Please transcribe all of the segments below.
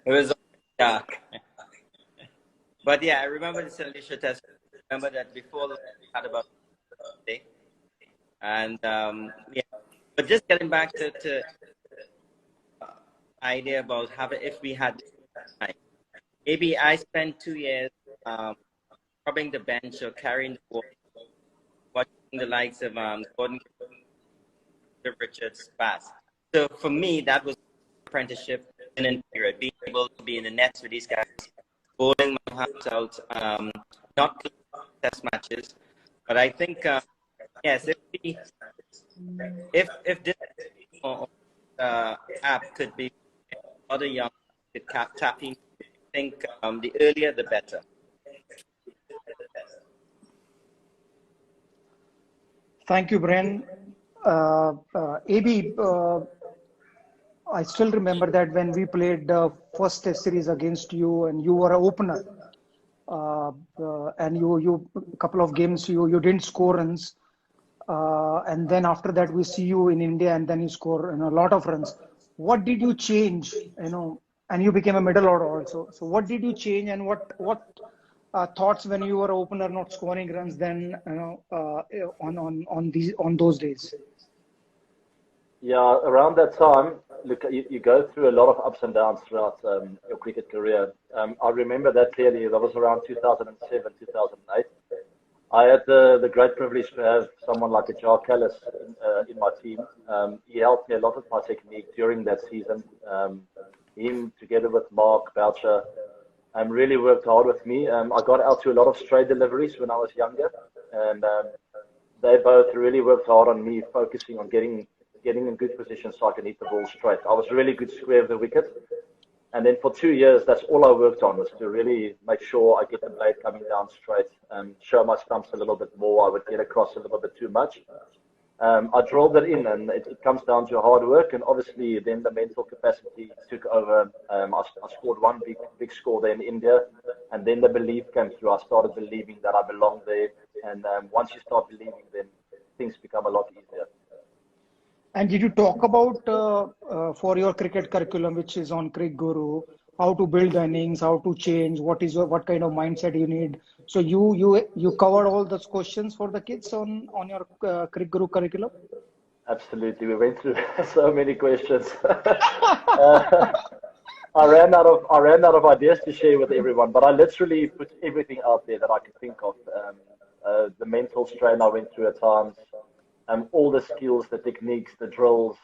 It was dark. But yeah, I remember the Alicia test. I remember that before we had about a day. And yeah, but just getting back to idea about having, if we had time. Maybe I spent 2 years rubbing the bench or carrying the ball, watching the likes of Gordon Richards pass. So for me, that was apprenticeship in a period, being able to be in the nets with these guys, bowling my heart out, not playing test matches. But I think, yes, if this app could be other young could tap in, I think the earlier the better. Thank you, Brian. AB, I still remember that when we played the first test series against you and you were an opener, and you couple of games you didn't score runs, and then after that we see you in India and then you score a lot of runs. What did you change? And you became a middle order also. So what did you change, and what thoughts when you were opener not scoring runs then on those days? Yeah, around that time, look, you go through a lot of ups and downs throughout your cricket career. I remember that clearly. That was around 2007, 2008. I had the great privilege to have someone like a Jar Callis in my team. He helped me a lot with my technique during that season. Him together with Mark Boucher really worked hard with me. I got out to a lot of straight deliveries when I was younger, and they both really worked hard on me, focusing on getting in good position so I can hit the ball straight. I was really good square of the wicket. And then for 2 years, that's all I worked on, was to really make sure I get the blade coming down straight, show my stumps a little bit more. I would get across a little bit too much. I drilled that in, and it comes down to hard work. And obviously, then the mental capacity took over. I scored one big score there in India. And then the belief came through. I started believing that I belonged there. And once you start believing, then things become a lot easier. And did you talk about for your cricket curriculum, which is on Crick Guru, how to build innings, how to change, what kind of mindset you need? So you covered all those questions for the kids on your Crick Guru curriculum? Absolutely, we went through so many questions. I ran out of ideas to share with everyone, but I literally put everything out there that I could think of. The mental strain I went through at times. All the skills, the techniques, the drills.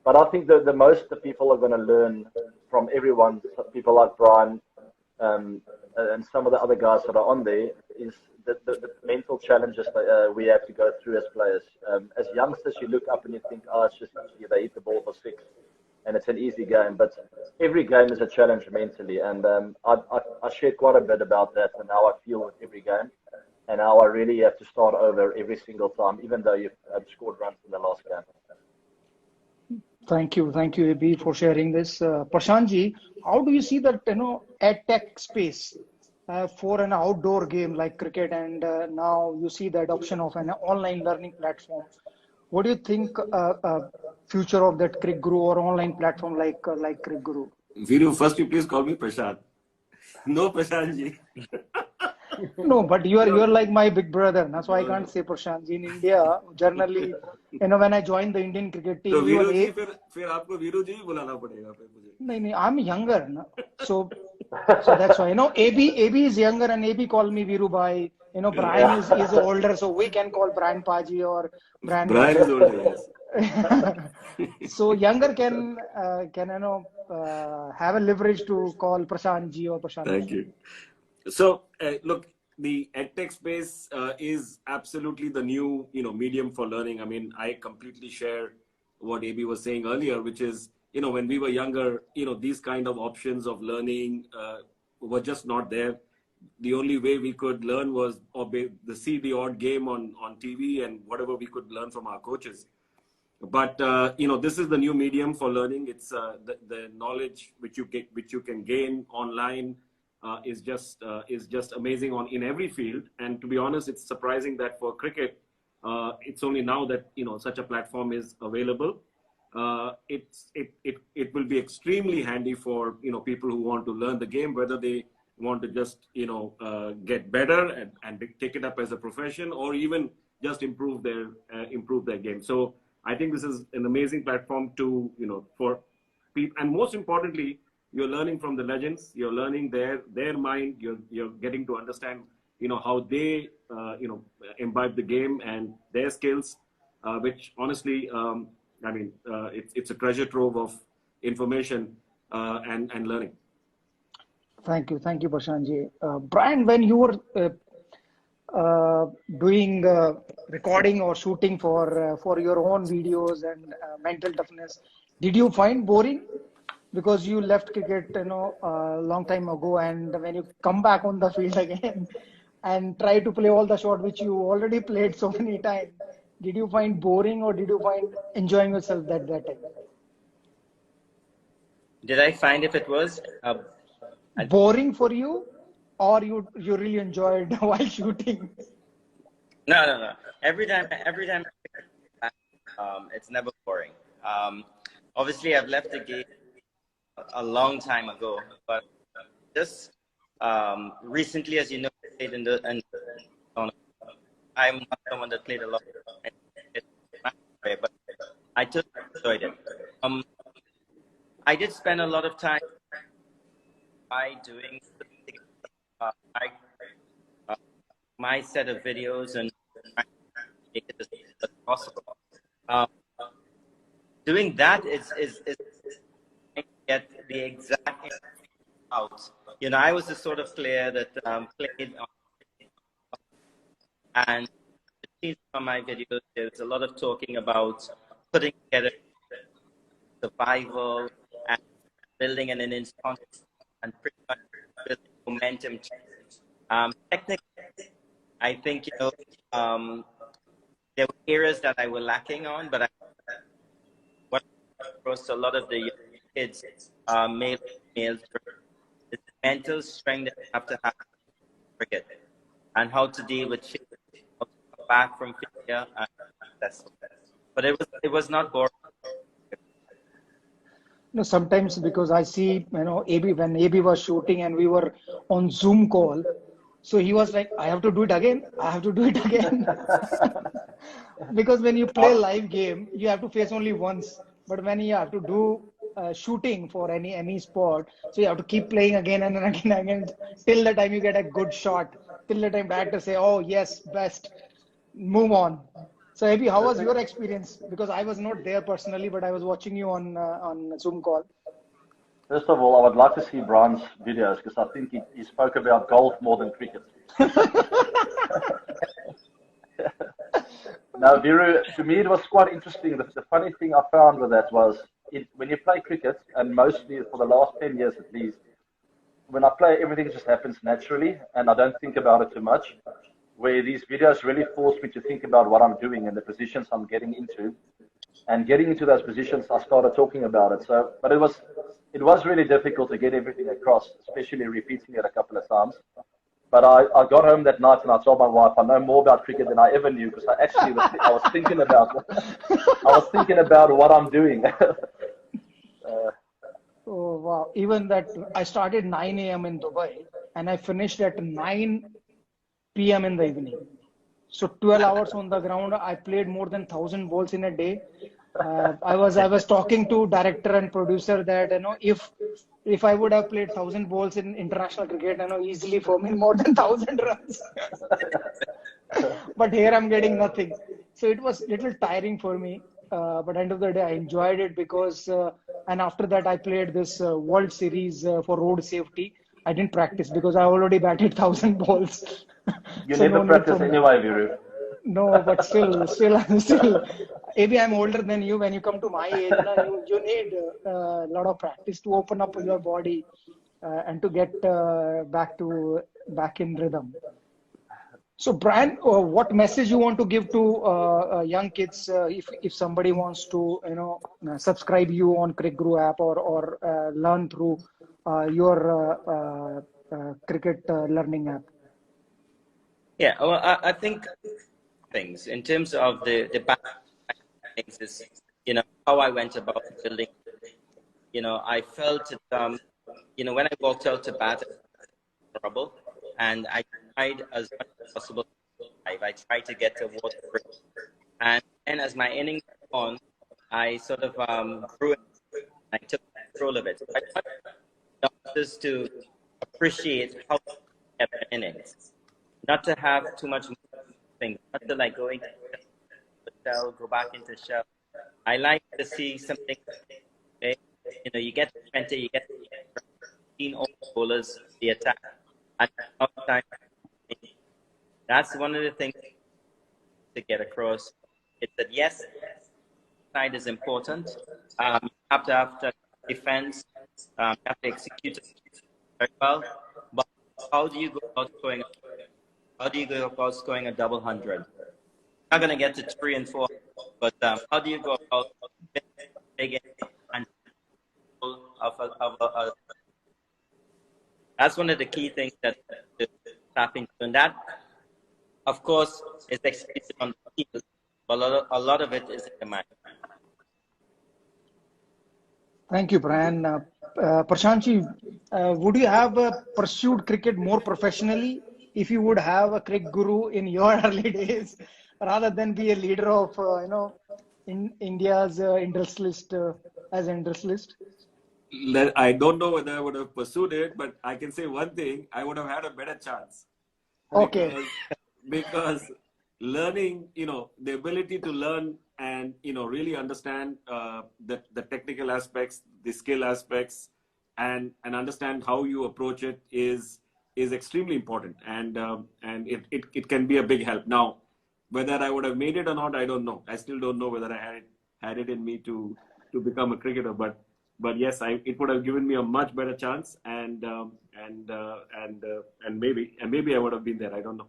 But I think the most the people are going to learn from everyone, people like Brian and some of the other guys that are on there, is the mental challenges that we have to go through as players. As youngsters, you look up and you think, oh, it's just easy. They hit the ball for six and it's an easy game. But every game is a challenge mentally. And I shared quite a bit about that and how I feel with every game. And now I really have to start over every single time, even though you've scored runs in the last game. Thank you, AB, for sharing this. Prashantji, how do you see that EdTech space for an outdoor game like cricket, and now you see the adoption of an online learning platform? What do you think future of that Crick Guru or online platform like Crick Guru? Viru, first you please call me Prashant. No, Prashantji. No, but you are like my big brother. That's why I can't say Prashant. In India, generally, when I joined the Indian cricket team, so Viru ji, फिर आपको Viru ji बुलाना पड़ेगा फिर मुझे. नहीं, I'm younger, na? So that's why AB is younger and AB call me Viru bhai. Brian is older, so we can call Brian Paji or Brian. Brian is older, yes. So younger can have a leverage to call Prashant ji or Prashant. Thank you. So, look, the EdTech space is absolutely the new, medium for learning. I mean, I completely share what AB was saying earlier, which is, when we were younger, these kind of options of learning were just not there. The only way we could learn was see the odd game on TV and whatever we could learn from our coaches. But, this is the new medium for learning. It's the knowledge which you can gain online. Is just amazing in every field. And to be honest, it's surprising that for cricket, it's only now that such a platform is available. it will be extremely handy for people who want to learn the game, whether they want to just get better and take it up as a profession, or even just improve their game. So I think this is an amazing platform to for people, and most importantly, you're learning from the legends. You're learning their mind. You're getting to understand how they imbibe the game and their skills, which honestly, it's a treasure trove of information and learning. Thank you, Prashantji. Brian, when you were doing recording or shooting for your own videos and mental toughness, did you find boring? Because you left cricket, a long time ago, and when you come back on the field again and try to play all the shots which you already played so many times, did you find boring or did you find enjoying yourself that time? Did I find if it was boring for you, or you really enjoyed while shooting? No. Every time, it's never boring. Obviously, I've left the game a long time ago, but just recently, as you know, I played in the I'm not someone that played a lot, but I just enjoyed it. I did spend a lot of time by doing my set of videos and make it as possible. Doing that is get the exact out. I was the sort of player that played and from my videos, there's a lot of talking about putting together survival and building an innings concept and pretty much building momentum. Technically, I think there were areas that I were lacking on, but what across a lot of the kids, males, the mental strength that you have to have cricket and how to deal with shit, how to come back from failure. But it was not boring. No, sometimes because I see, AB, when AB was shooting and we were on Zoom call, so he was like, I have to do it again. I have to do it again. Because when you play live game, you have to face only once. But when you have to do shooting for any sport, so you have to keep playing again and again till the time you get a good shot, till the time back to say, oh yes, best, move on. So AB, how was your experience? Because I was not there personally, but I was watching you on Zoom call. First of all, I would like to see Brian's videos because I think he spoke about golf more than cricket. Now, Viru, to me it was quite interesting. The funny thing I found with that was when you play cricket, and mostly for the last 10 years at least, when I play, everything just happens naturally and I don't think about it too much. Where these videos really forced me to think about what I'm doing and the positions I'm getting into. And getting into those positions, I started talking about it. So, but it was really difficult to get everything across, especially repeating it a couple of times. But I got home that night and I told my wife I know more about cricket than I ever knew because I was thinking about what I'm doing. Oh wow! Even that, I started 9 a.m. in Dubai and I finished at 9 p.m. in the evening. So 12 hours on the ground. I played more than 1,000 balls in a day. I was talking to director and producer that if I would have played 1,000 balls in international cricket, easily for me more than 1,000 runs. But here I'm getting nothing. So it was little tiring for me. But end of the day, I enjoyed it because and after that I played this World Series for road safety. I didn't practice because I already batted 1,000 balls. You so never practice anyway, Viru. No, but still, maybe I'm older than you. When you come to my age, you need a lot of practice to open up your body and to get back in rhythm. So, Brian, what message you want to give to young kids if somebody wants to subscribe you on CrickSourabh app or learn through your cricket learning app? Yeah, well, I think things in terms of the things is how I went about building. I felt when I walked out to bat, trouble, and I tried as much as possible. I tried to get towards the break, and then as my innings went on, I sort of grew it. I took control of it. So I want doctors to appreciate how to get their innings, not to have too much things, not to like go into the shell, go back into shell. I like to see something. Okay? You get 20, you get 15 bowlers, the attack, and time. That's one of the things to get across. Is that yes, side is important. You have to have defense. You have to execute it very well. But how do you go about scoring? How do you go about scoring a double 100? Not going to get to 3 and 4, but how do you go about big and that's one of the key things that to tap into, and that, of course, is executed on the field, but a lot of it is in the mind. Thank you, Brian. Prashantji, would you have pursued cricket more professionally if you would have a cricket guru in your early days, rather than be a leader of, in India's interest list as interest list? I don't know whether I would have pursued it, but I can say one thing: I would have had a better chance. Okay. Because learning, the ability to learn and really understand the technical aspects, the skill aspects, and understand how you approach it is extremely important, and it can be a big help. Now, whether I would have made it or not, I don't know. I still don't know whether I had it in me to become a cricketer, but yes, it would have given me a much better chance, and maybe I would have been there. I don't know.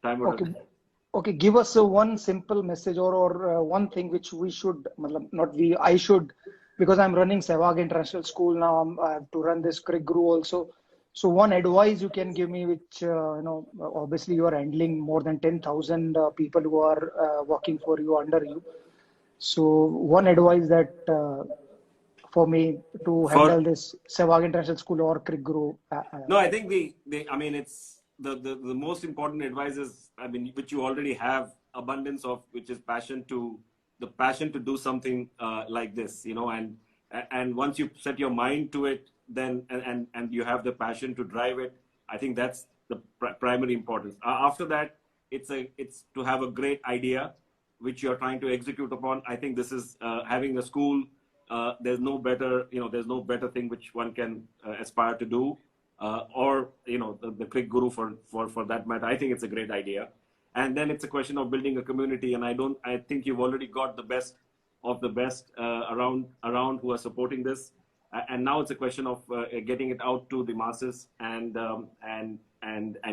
Time would have. Okay, give us one simple message or one thing which we should, I should, because I'm running Sehwag International School now. I have to run this Crick Guru also. So one advice you can give me, which obviously you are handling more than 10,000 people who are working for you, under you. So one advice that for me to handle this Sehwag International School or Crick Guru. No, I think it's the most important advice is, which you already have abundance of, which is passion to do something like this, and once you set your mind to it, then and you have the passion to drive it, I think that's the primary importance. After that, it's to have a great idea which you're trying to execute upon. I think this is having a school. There's no better thing which one can aspire to do, or the Crick Guru for that matter. I think it's a great idea, and then it's a question of building a community. And I think you've already got the best of the best around who are supporting this, and now it's a question of getting it out to the masses and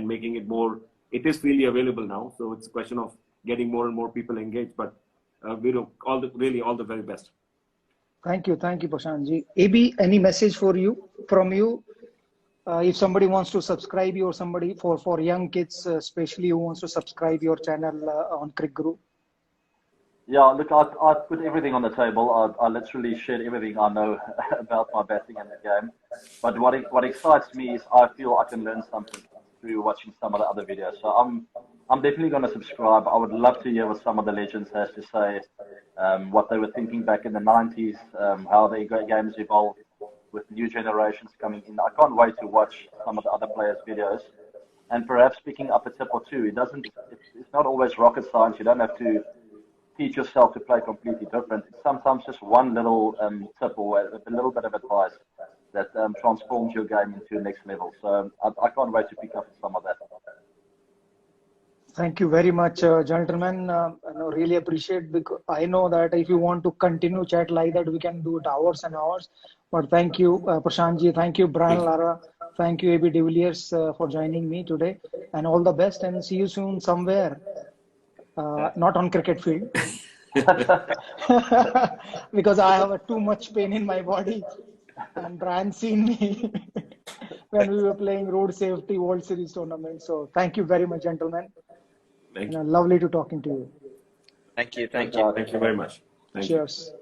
making it more. It is freely available now, so it's a question of getting more and more people engaged. But we do all the very best. Thank you, Prashantji. AB, any message from you? If somebody wants to subscribe you, or somebody for young kids, especially who wants to subscribe your channel on Crick Guru. Yeah, look, I put everything on the table. I literally shared everything I know about my batting and the game. But what excites me is I feel I can learn something through watching some of the other videos. So I'm definitely going to subscribe. I would love to hear what some of the legends has to say, what they were thinking back in the 90s, how their games evolved with new generations coming in. I can't wait to watch some of the other players' videos, and perhaps picking up a tip or two. It's not always rocket science. You don't have to teach yourself to play completely different. It's sometimes just one little tip or a little bit of advice that transforms your game into the next level. So I can't wait to pick up some of that. Thank you very much, gentlemen. I really appreciate, because I know that if you want to continue chat like that, we can do it hours and hours. But thank you, Prashantji. Thank you, Brian, Lara. Thank you, AB de Villiers, for joining me today. And all the best, and see you soon somewhere. Not on cricket field. Because I have too much pain in my body. And Brian seen me when we were playing Road Safety World Series tournament. So thank you very much, gentlemen. Thank you. Lovely to talking to you. Thank you. Thank you very much. Cheers.